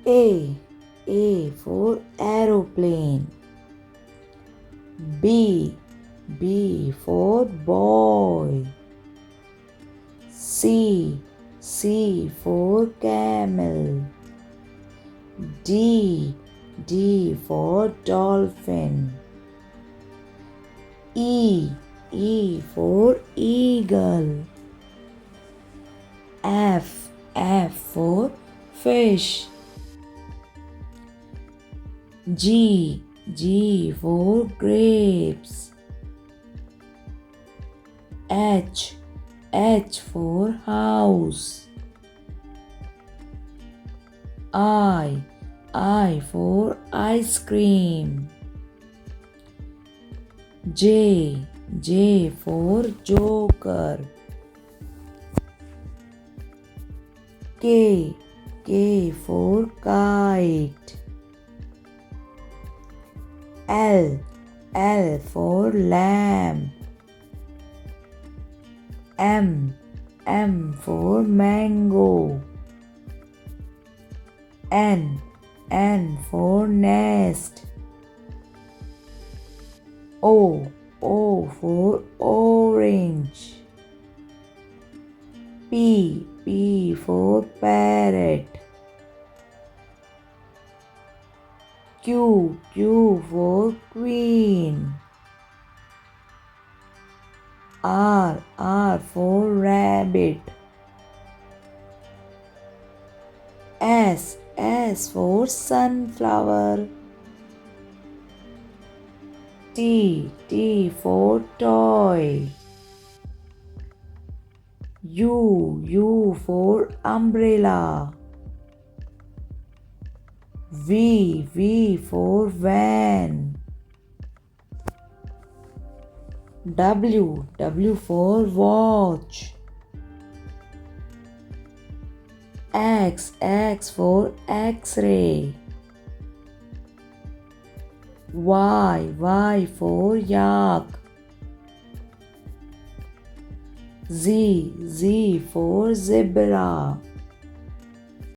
A. A for aeroplane. B. B for boy. C. C for camel. D. D for dolphin. E. E for eagle. F. F for fish. G. G for grapes. H. H for house. I. I for ice cream. J. J for joker. K. K for kite. L. L for lamb. M. M for mango. N. N for nest. O. O for orange. P. P for parrot. Q. Q for queen. R. R for rabbit. S. S for sunflower. T. T for toy. U. U for umbrella. V. V for van. W. W for watch. X. X for X-ray. Y. Y for yak. Z. Z for zebra.